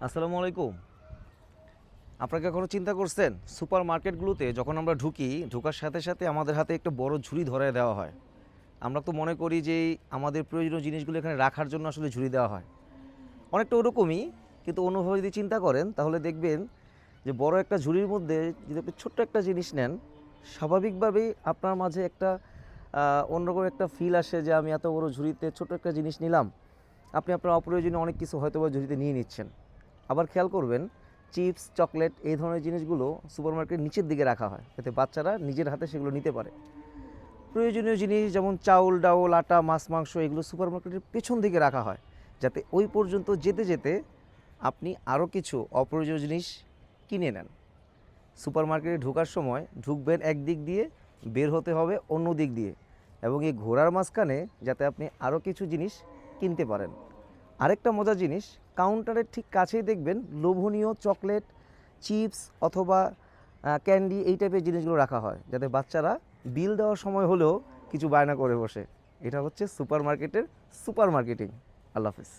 আসসালামু আলাইকুম। আপনারা কি কখনো চিন্তা করছেন সুপার মার্কেটগুলোতে যখন আমরা ঢোকার সাথে সাথে আমাদের হাতে একটা বড় ঝুড়ি ধরায় দেওয়া হয়। আমরা তো মনে করি যে আমাদের প্রয়োজনীয় জিনিসগুলো এখানে রাখার জন্য আসলে ঝুড়ি দেওয়া হয়, অনেকটা ওরকমই। কিন্তু অন্যভাবে যদি চিন্তা করেন তাহলে দেখবেন যে বড় একটা ঝুড়ির মধ্যে যদি আপনি ছোট্ট একটা জিনিস নেন, স্বাভাবিকভাবেই আপনার মাঝে একটা অন্যরকম একটা ফিল আসে যে আমি এত বড় ঝুড়িতে ছোট একটা জিনিস নিলাম। আপনি আপনার অপ্রয়োজনীয় অনেক কিছু হয়তো বা ঝুড়িতে নিয়ে নিচ্ছেন। আবার খেয়াল করবেন, চিপস চকলেট এই ধরনের জিনিসগুলো সুপারমার্কেটের নিচের দিকে রাখা হয়, যাতে বাচ্চারা নিজের হাতে সেগুলো নিতে পারে। প্রয়োজনীয় জিনিস যেমন চাউল ডাউল আটা মাছ মাংস এগুলো সুপারমার্কেটের পেছন দিকে রাখা হয়, যাতে ওই পর্যন্ত যেতে যেতে আপনি আরও কিছু অপ্রয়োজনীয় জিনিস কিনে নেন। সুপারমার্কেটে ঢোকার সময় ঢুকবেন এক দিক দিয়ে, বের হতে হবে অন্য দিক দিয়ে, এবং এই ঘোরার মাঝখানে যাতে আপনি আরও কিছু জিনিস কিনতে পারেন। আরেকটা মজার জিনিস, কাউন্টারের ঠিক কাছেই দেখবেন লোভনীয় চকলেট, চিপস অথবা ক্যান্ডি এই টাইপের জিনিসগুলো রাখা হয়, যাতে বাচ্চারা বিল দেওয়ার সময় হলেও কিছু বায়না করে বসে। এটা হচ্ছে সুপার মার্কেটের সুপার মার্কেটিং। আল্লাহ হাফিজ।